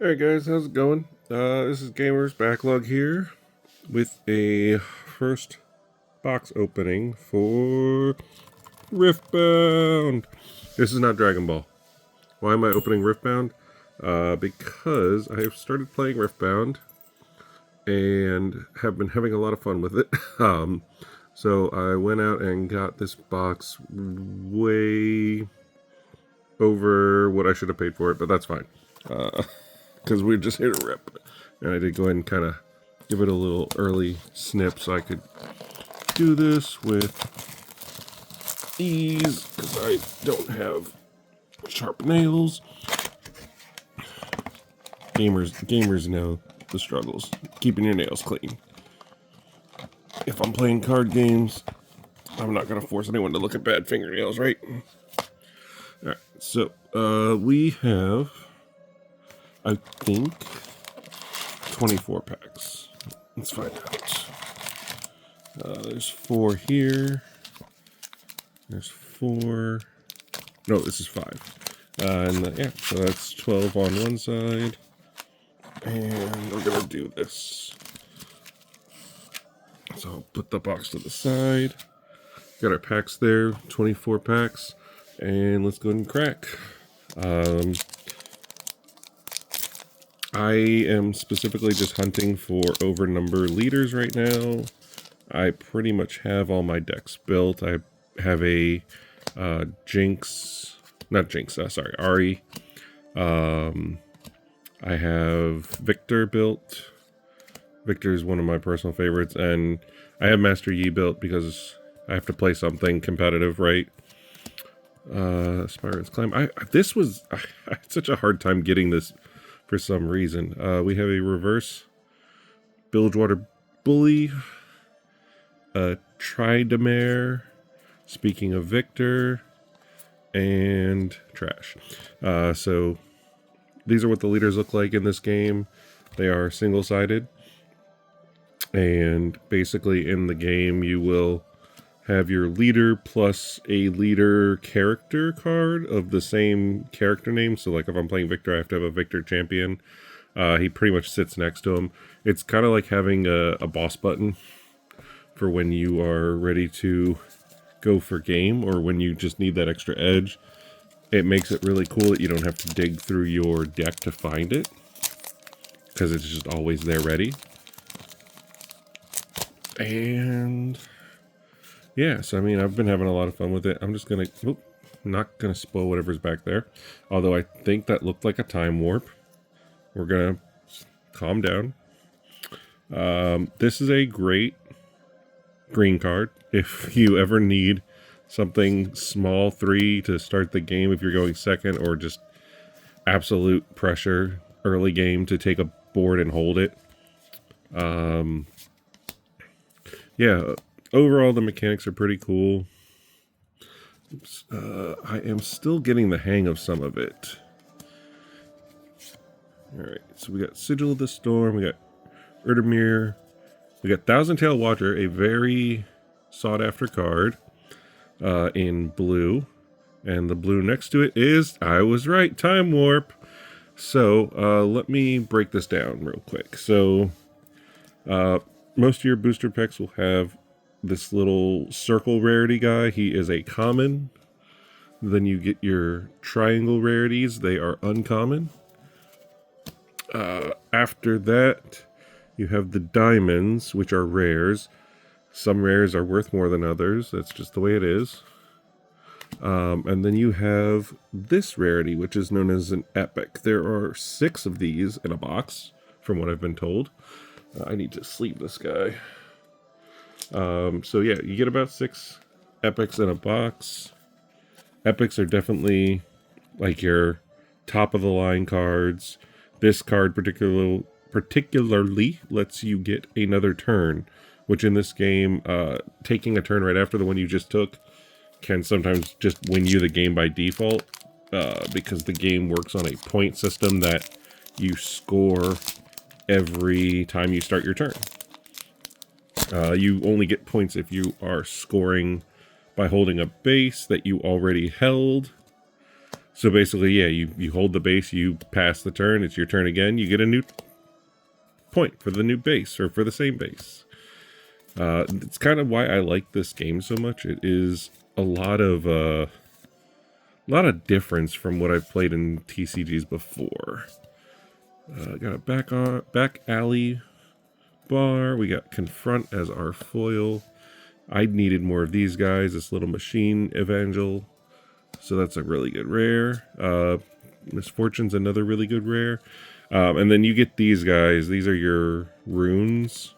Alright guys, how's it going? This is Gamers Backlog here with a first box opening for Riftbound. This is not Dragon Ball. Why am I opening Riftbound? Because I have started playing Riftbound and have been having a lot of fun with it. So I went out and got this box way over what I should have paid for it, but that's fine. Because we just hit a rip. And I did go ahead and kind of give it a little early snip so I could do this with ease because I don't have sharp nails. Gamers know the struggles. Keeping your nails clean. If I'm playing card games, I'm not going to force anyone to look at bad fingernails, right? Alright, so we have, I think, 24 packs. Let's find out. There's 4 here. There's 4. No, this is 5. Yeah, so that's 12 on one side. And we're going to do this. So I'll put the box to the side. Got our packs there, 24 packs. And let's go ahead and crack. I am specifically just hunting for Overnumber leaders right now. I pretty much have all my decks built. I have a Ari. I have Victor built. Victor is one of my personal favorites, and I have Master Yi built because I have to play something competitive, right? Spirits Climb. I had such a hard time getting this for some reason. We have a reverse Bilgewater Bully, a Tridamere, speaking of Victor, and Trash. So these are what the leaders look like in this game. They are single-sided, and basically in the game you will have your leader plus a leader character card of the same character name. So like if I'm playing Victor, I have to have a Victor champion. He pretty much sits next to him. It's kind of like having a boss button for when you are ready to go for game or when you just need that extra edge. It makes it really cool that you don't have to dig through your deck to find it because it's just always there ready. And yeah, so I mean, I've been having a lot of fun with it. I'm just gonna, not gonna spoil whatever's back there. Although I think that looked like a time warp. We're gonna calm down. This is a great green card. If you ever need something small 3 to start the game, if you're going second, or just absolute pressure early game to take a board and hold it. Yeah. Overall, the mechanics are pretty cool. I am still getting the hang of some of it. Alright, so we got Sigil of the Storm, we got Erdemir, we got Thousand Tail Watcher, a very sought-after card in blue. And the blue next to it is, I was right, Time Warp. So, let me break this down real quick. So, most of your booster packs will have this little circle rarity guy. He is a common. Then you get your triangle rarities. They are uncommon. After that, you have the diamonds, which are rares. Some rares are worth more than others. That's just the way it is. And then you have this rarity, which is known as an epic. There are 6 of these in a box, from what I've been told. I need to sleeve this guy. So yeah, you get about 6 epics in a box. Epics are definitely like your top of the line cards. This card particularly lets you get another turn, which in this game, taking a turn right after the one you just took can sometimes just win you the game by default, because the game works on a point system that you score every time you start your turn. You only get points if you are scoring by holding a base that you already held, So basically, yeah, you hold the base, you pass the turn, it's your turn again, you get a new point for the new base, or for the same base. It's kind of why I like this game so much. It is a lot of difference from what I've played in TCGs before. Got a back alley bar. We got confront as our foil. I needed more of these guys. This little machine evangel. So that's a really good rare. Misfortune's another really good rare. And then you get these guys. These are your runes.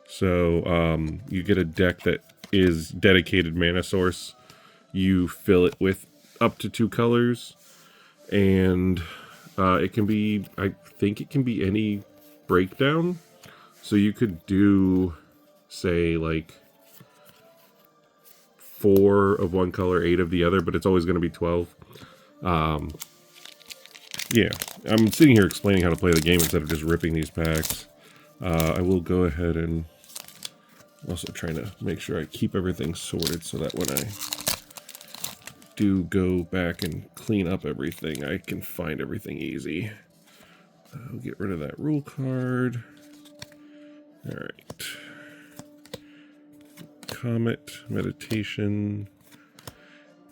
So you get a deck that is dedicated mana source. You fill it with up to 2 colors. And it can be, I think it can be any breakdown. So you could do, say, like 4 of one color, 8 of the other, but it's always going to be 12. Yeah, I'm sitting here explaining how to play the game instead of just ripping these packs. I will go ahead and also trying to make sure I keep everything sorted so that when I do go back and clean up everything, I can find everything easy. I'll get rid of that rule card. All right. Comet, meditation.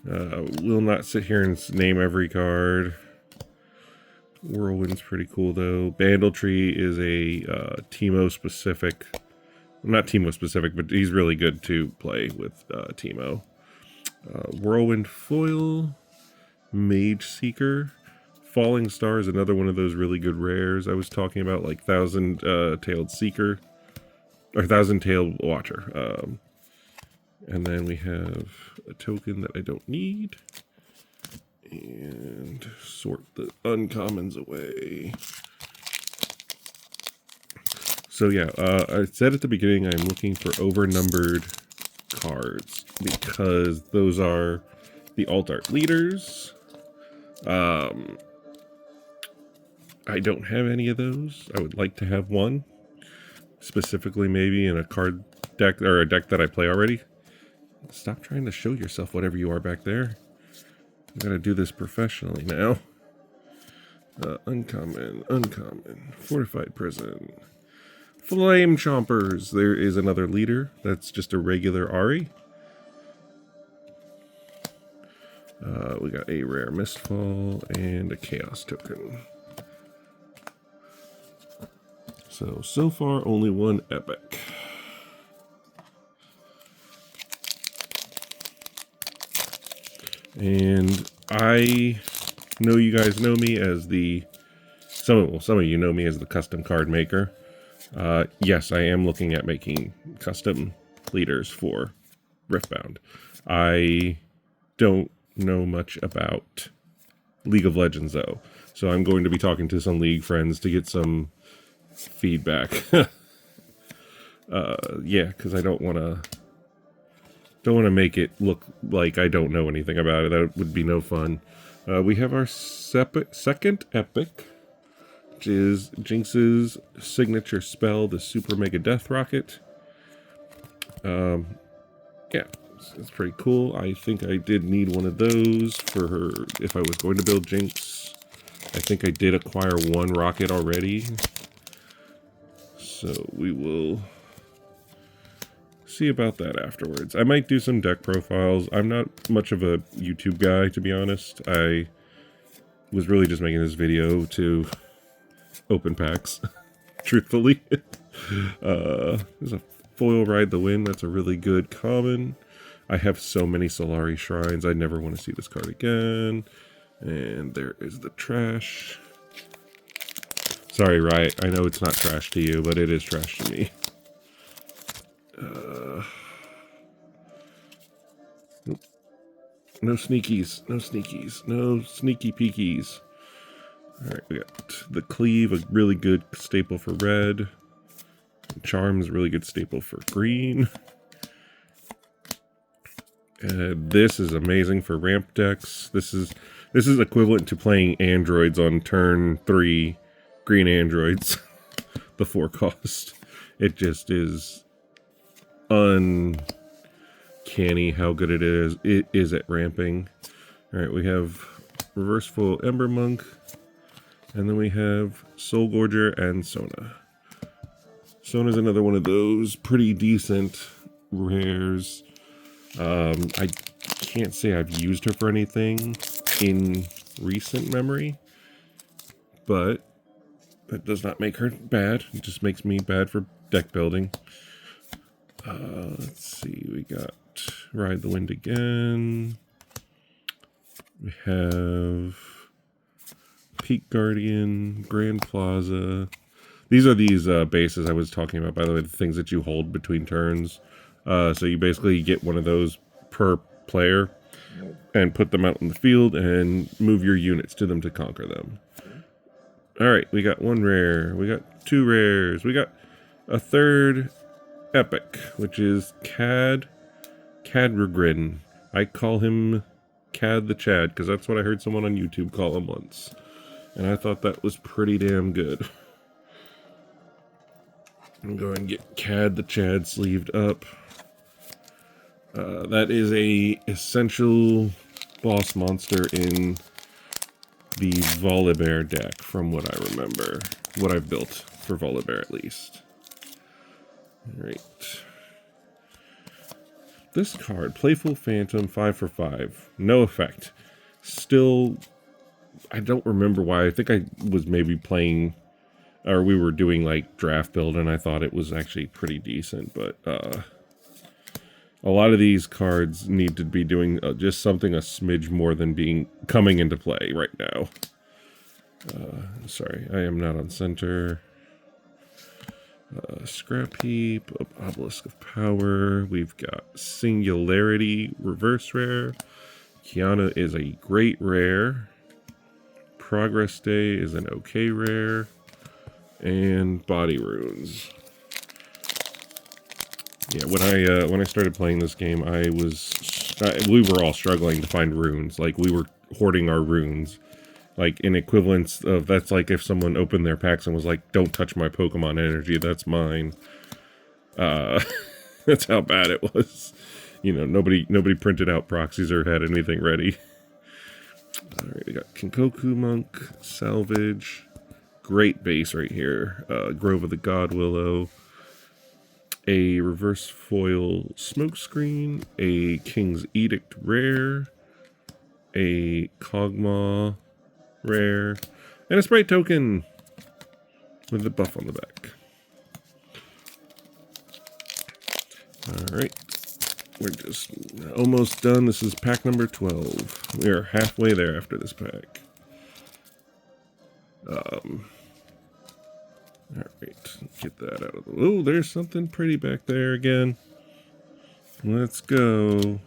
Will not sit here and name every card. Whirlwind's pretty cool though. Bandletree is a Teemo specific. Not Teemo specific, but he's really good to play with Teemo. Whirlwind foil. Mage Seeker. Falling Star is another one of those really good rares I was talking about, like Thousand-Tailed Seeker. Or Thousand-Tailed Watcher. And then we have a token that I don't need. And sort the uncommons away. So yeah, I said at the beginning I'm looking for overnumbered cards because those are the alt art leaders. I don't have any of those. I would like to have one, specifically maybe in a card deck or a deck that I play already. Stop trying to show yourself, whatever you are back there. I gotta do this professionally now. Uncommon, fortified prison. Flame Chompers. There is another leader. That's just a regular Ari. We got a rare Mistfall and a Chaos token. So far only one epic. And I know you guys know me as some of you know me as the custom card maker. Yes, I am looking at making custom leaders for Riftbound. I don't know much about League of Legends though, so I'm going to be talking to some League friends to get some feedback. Yeah, because I don't want to make it look like I don't know anything about it. That would be no fun. We have our second epic, which is Jinx's signature spell, the Super Mega Death Rocket. Yeah, it's pretty cool. I think I did need one of those for her if I was going to build Jinx. I think I did acquire one rocket already. So we will see about that afterwards. I might do some deck profiles. I'm not much of a YouTube guy, to be honest. I was really just making this video to open packs, truthfully. There's a foil Ride the Wind. That's a really good common. I have so many Solari Shrines. I never want to see this card again. And there is the trash. Sorry, Riot. I know it's not trash to you, but it is trash to me. No sneakies. No sneakies. No sneaky peekies. Alright, we got the Cleave, a really good staple for red. Charm's a really good staple for green. This is amazing for ramp decks. This is equivalent to playing androids on turn 3, green androids. The 4 cost. It just is uncanny how good it is. It is at ramping. Alright, we have Reverse Full Ember Monk. And then we have Soul Gorger and Sona. Sona's another one of those pretty decent rares. I can't say I've used her for anything in recent memory, but that does not make her bad. It just makes me bad for deck building. Let's see, we got Ride the Wind again. We have Peak Guardian, Grand Plaza. These are these bases I was talking about, by the way, the things that you hold between turns. So you basically get one of those per player and put them out in the field and move your units to them to conquer them. Alright, we got one rare. We got two rares. We got a third epic, which is Cadregrin. I call him Cad the Chad, because that's what I heard someone on YouTube call him once. And I thought that was pretty damn good. I'm going to get Cad the Chad sleeved up. That is a essential boss monster in the Volibear deck, from what I remember. What I've built for Volibear, at least. Alright. This card, Playful Phantom, 5 for 5. No effect. Still, I don't remember why. I think I was maybe playing, or we were doing like draft build, and I thought it was actually pretty decent, but a lot of these cards need to be doing just something a smidge more than coming into play right now. Sorry, I am not on center. Scrap Heap, Obelisk of Power. We've got Singularity, reverse rare. Kiana is a great rare. Progress Day is an okay rare. And Body Runes. Yeah, when I started playing this game, we were all struggling to find runes. Like, we were hoarding our runes. Like, in equivalence of, that's like if someone opened their packs and was like, don't touch my Pokemon energy, that's mine. That's how bad it was. You know, nobody printed out proxies or had anything ready. Alright, we got Kinkoku Monk, Salvage, great base right here. Grove of the God Willow, a reverse foil smokescreen, a King's Edict rare, a Kog'Maw rare, and a Sprite token with the buff on the back. Alright, we're just almost done. This is pack number 12. We are halfway there after this pack. Alright, get that out of the way. Oh, there's something pretty back there again. Let's go.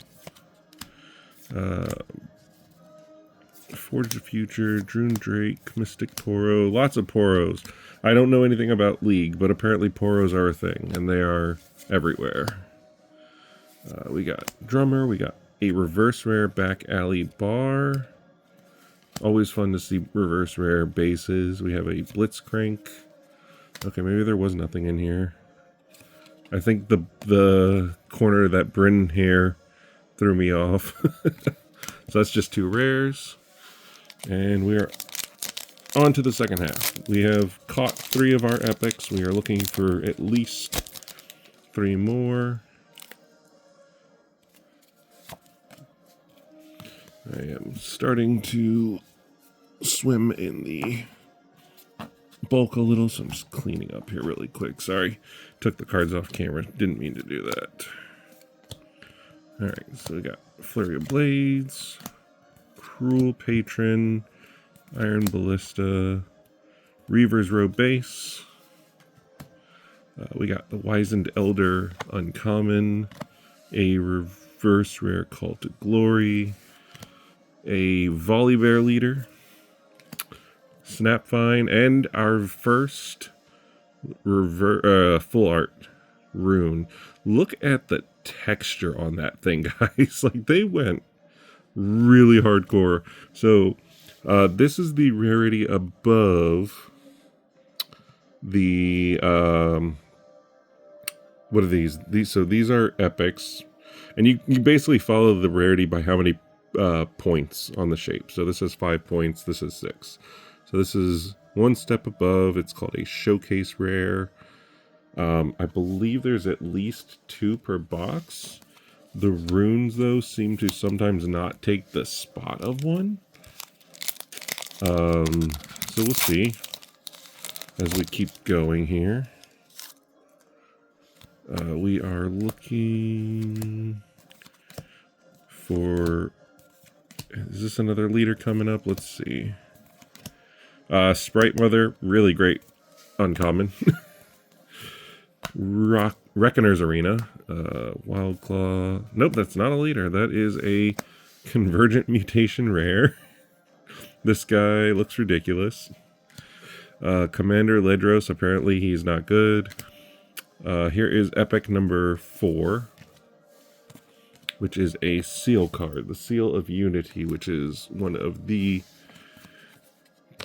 Forge the Future, Drune Drake, Mystic Poro, lots of Poros. I don't know anything about League, but apparently Poros are a thing, and they are everywhere. We got Drummer, we got a reverse rare Back Alley Bar. Always fun to see reverse rare bases. We have a Blitzcrank. Okay, maybe there was nothing in here. I think the corner of that Bryn hair threw me off. So that's just two rares. And we are on to the second half. We have caught 3 of our epics. We are looking for at least 3 more. I am starting to swim in the bulk a little, so I'm just cleaning up here really quick. Sorry, took the cards off camera. Didn't mean to do that. Alright, so we got Flurry of Blades, Cruel Patron, Iron Ballista, Reaver's Row Base. We got the Wizened Elder Uncommon, a reverse rare Call to Glory, a Volibear Leader, Snapvine, and our first full art rune. Look at the texture on that thing, guys. Like, they went really hardcore. So this is the rarity above the what are these? So these are epics, and you basically follow the rarity by how many points on the shape. So this is 5 points, this is 6. So this is one step above. It's called a showcase rare. I believe there's at least 2 per box. The runes, though, seem to sometimes not take the spot of one. So we'll see as we keep going here. We are looking for... Is this another leader coming up? Let's see. Sprite Mother, really great uncommon. Reckoner's Arena. Wild Claw. Nope, that's not a leader. That is a Convergent Mutation rare. This guy looks ridiculous. Commander Ledros, apparently he's not good. Here is Epic number 4, which is a seal card. The Seal of Unity, which is one of the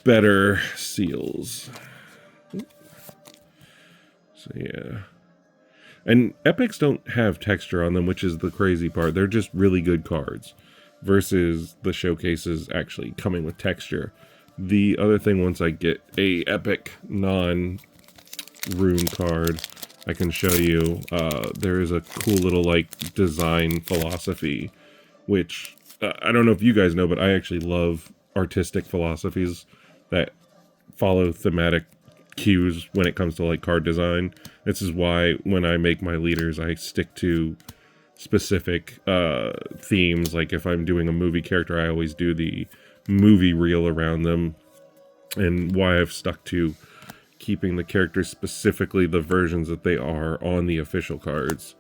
better seals. So yeah. And epics don't have texture on them, which is the crazy part. They're just really good cards versus the showcases actually coming with texture. The other thing, once I get a epic non-rune card, I can show you, there is a cool little like design philosophy, which I don't know if you guys know, but I actually love artistic philosophies that follow thematic cues when it comes to like card design. This is why when I make my leaders, I stick to specific themes. Like if I'm doing a movie character, I always do the movie reel around them, and why I've stuck to keeping the characters specifically the versions that they are on the official cards,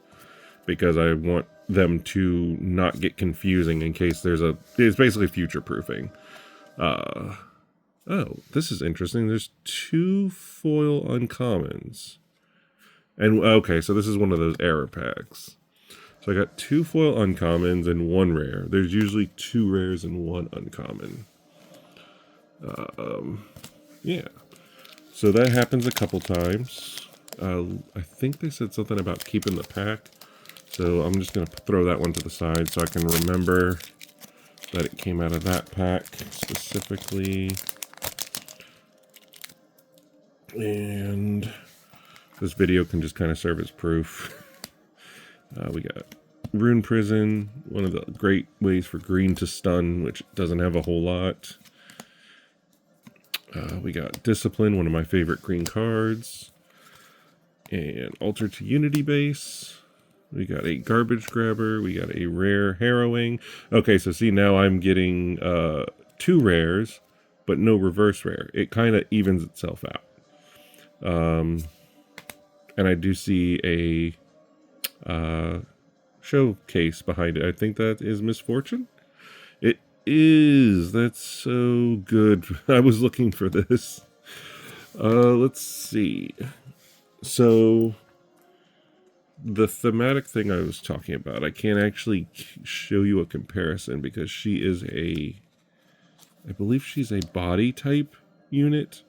because I want them to not get confusing in case it's basically future proofing. Oh, this is interesting. There's 2 foil uncommons. And, okay, so this is one of those error packs. So I got 2 foil uncommons and 1 rare. There's usually 2 rares and 1 uncommon. Yeah. So that happens a couple times. I think they said something about keeping the pack. So I'm just going to throw that one to the side so I can remember that it came out of that pack specifically. And this video can just kind of serve as proof. We got Rune Prison, one of the great ways for green to stun, which doesn't have a whole lot. We got Discipline, one of my favorite green cards. And Altar to Unity base. We got a Garbage Grabber. We got a rare Harrowing. Okay, so see, now I'm getting 2 rares, but no reverse rare. It kind of evens itself out. And I do see a showcase behind it. I think that is Misfortune. It is. That's so good. I was looking for this. Let's see. So the thematic thing I was talking about, I can't actually show you a comparison because she is I believe she's a body type unit,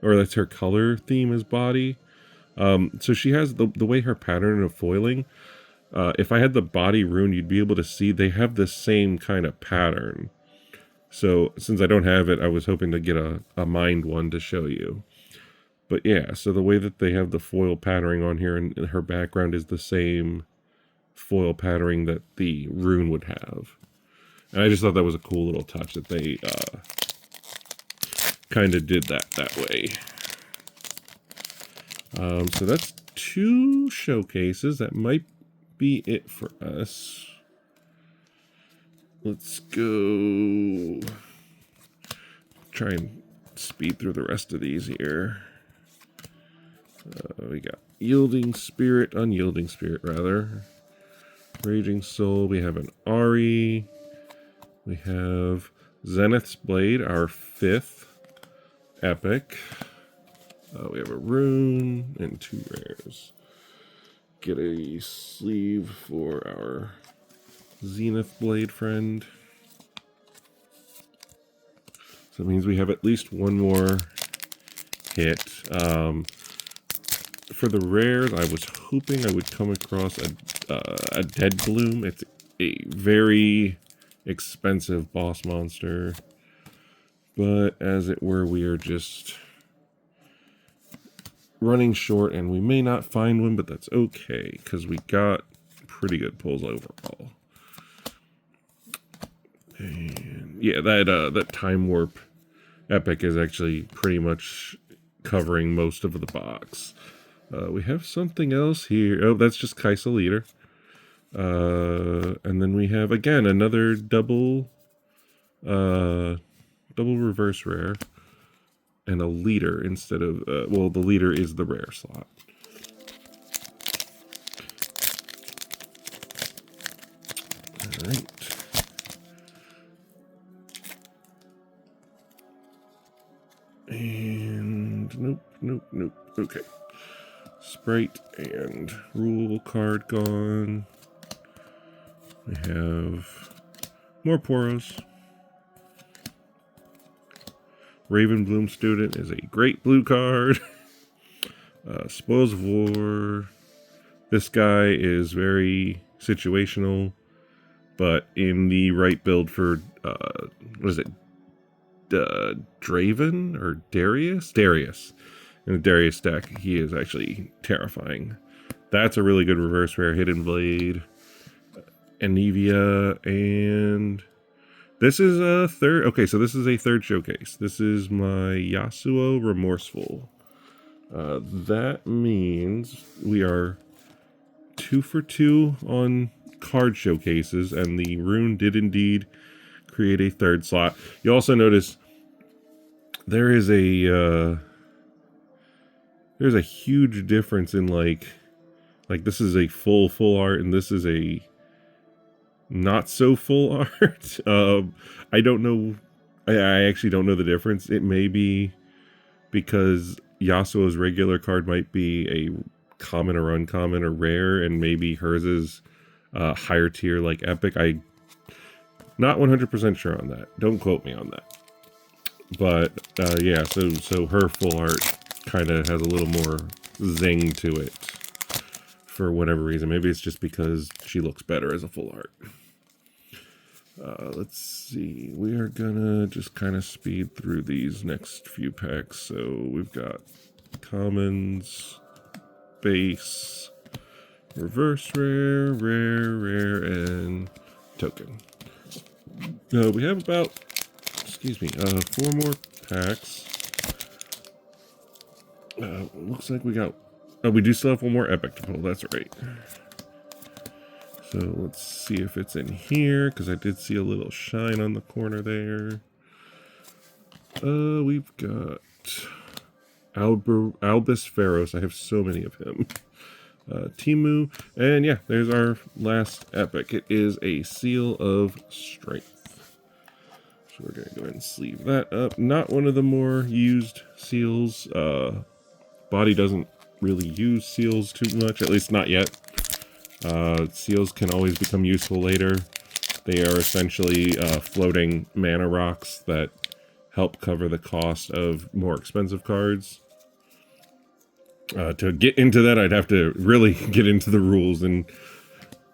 or that's her color theme is body. So she has the way her pattern of foiling, if I had the body rune, you'd be able to see they have the same kind of pattern. So since I don't have it, I was hoping to get a mind one to show you. But yeah, so the way that they have the foil patterning on here and her background is the same foil patterning that the rune would have. And I just thought that was a cool little touch that they kind of did that way. So that's 2 showcases. That might be it for us. Let's go try and speed through the rest of these here. We got Yielding Spirit, Unyielding Spirit rather. Raging Soul, we have an Ari. We have Zenith's Blade, our 5th epic. We have a rune and 2 rares. Get a sleeve for our Zenith Blade friend. So that means we have at least 1 more hit. For the rares, I was hoping I would come across a Dead Bloom. It's a very expensive boss monster. But as it were, we are just running short, and we may not find one, but that's okay, because we got pretty good pulls overall. And yeah, that Time Warp epic is actually pretty much covering most of the box. We have something else here. Oh, that's just Kaisa Leader. And then we have, again, another double reverse rare. And a leader instead of, well, the leader is the rare slot. All right. And nope. Okay. Sprite and rule card gone. We have more Poros. Ravenbloom Student is a great blue card. Spoils of War. This guy is very situational, but in the right build for, what is it? Draven or Darius? Darius. In the Darius deck, he is actually terrifying. That's a really good reverse rare. Hidden Blade, Anivia, and this is a third. Okay, so this is a third showcase. This is my Yasuo Remorseful. That means we are 2 for 2 on card showcases, and the rune did indeed create a third slot. You also notice there is a there's a huge difference in like this is a full art and this is a not so full art. I don't know. I actually don't know the difference. It may be because Yasuo's regular card might be a common or uncommon or rare, and maybe hers is higher tier like epic. I not 100% sure on that. Don't quote me on that. But yeah, so her full art kind of has a little more zing to it for whatever reason. Maybe it's just because she looks better as a full art. Let's see. We are gonna just kind of speed through these next few packs. So we've got commons, base, reverse rare, rare, and token. We have about, 4 more packs. Looks like we got, we do still have 1 more epic to pull, that's right. So let's see if it's in here, because I did see a little shine on the corner there. We've got Albus Pharos. I have so many of him. Timu, and yeah, there's our last epic. It is a Seal of Strength. So we're going to go ahead and sleeve that up. Not one of the more used seals. Body doesn't really use seals too much, at least not yet. Seals can always become useful later. They are essentially floating mana rocks that help cover the cost of more expensive cards. To get into that, I'd have to really get into the rules, and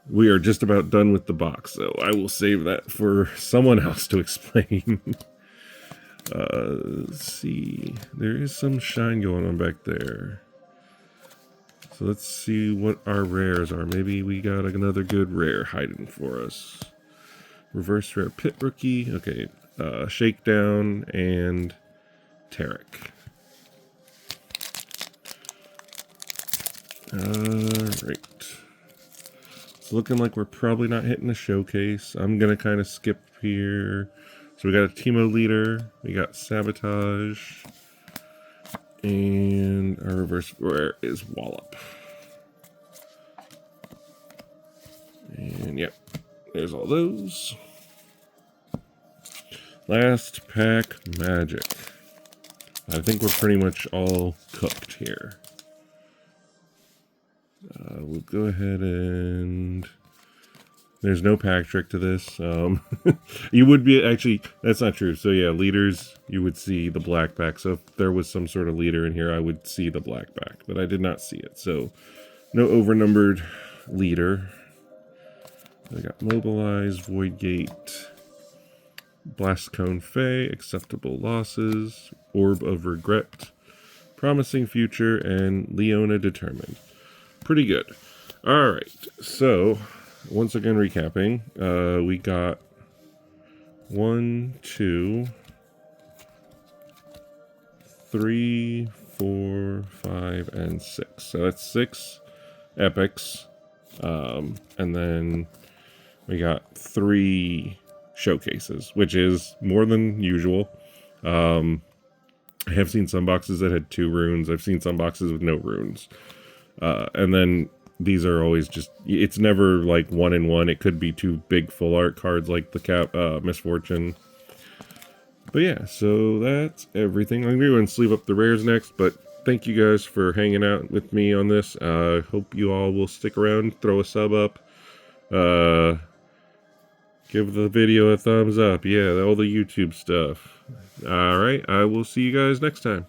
we are just about done with the box, so I will save that for someone else to explain. Let's see. There is some shine going on back there. So let's see what our rares are. Maybe we got another good rare hiding for us. Reverse rare Pit Rookie. Okay. Shakedown and Tarek. Alright. It's looking like we're probably not hitting the showcase. I'm going to kind of skip here. So we got a Teemo Leader. We got Sabotage. And our reverse rare is Wallop. And yep, there's all those. Last pack magic. I think we're pretty much all cooked here. We'll go ahead and... There's no pack trick to this. You would be... Actually, that's not true. So yeah, leaders, you would see the black back. So if there was some sort of leader in here, I would see the black back. But I did not see it. So no overnumbered leader. I got Mobilize, Void Gate, Blast Cone Fey, Acceptable Losses, Orb of Regret, Promising Future, and Leona Determined. Pretty good. Alright, so, once again recapping, we got 1, 2, 3, 4, 5, and 6. So that's 6 epics. And then we got 3 showcases, which is more than usual. I have seen some boxes that had 2 runes. I've seen some boxes with no runes. And then these are always just, it's never like 1 in 1. It could be 2 big full art cards like the Misfortune. But yeah, so that's everything. I'm going to sleeve up the rares next, but thank you guys for hanging out with me on this. Hope you all will stick around, throw a sub up, give the video a thumbs up. Yeah, all the YouTube stuff. Alright, I will see you guys next time.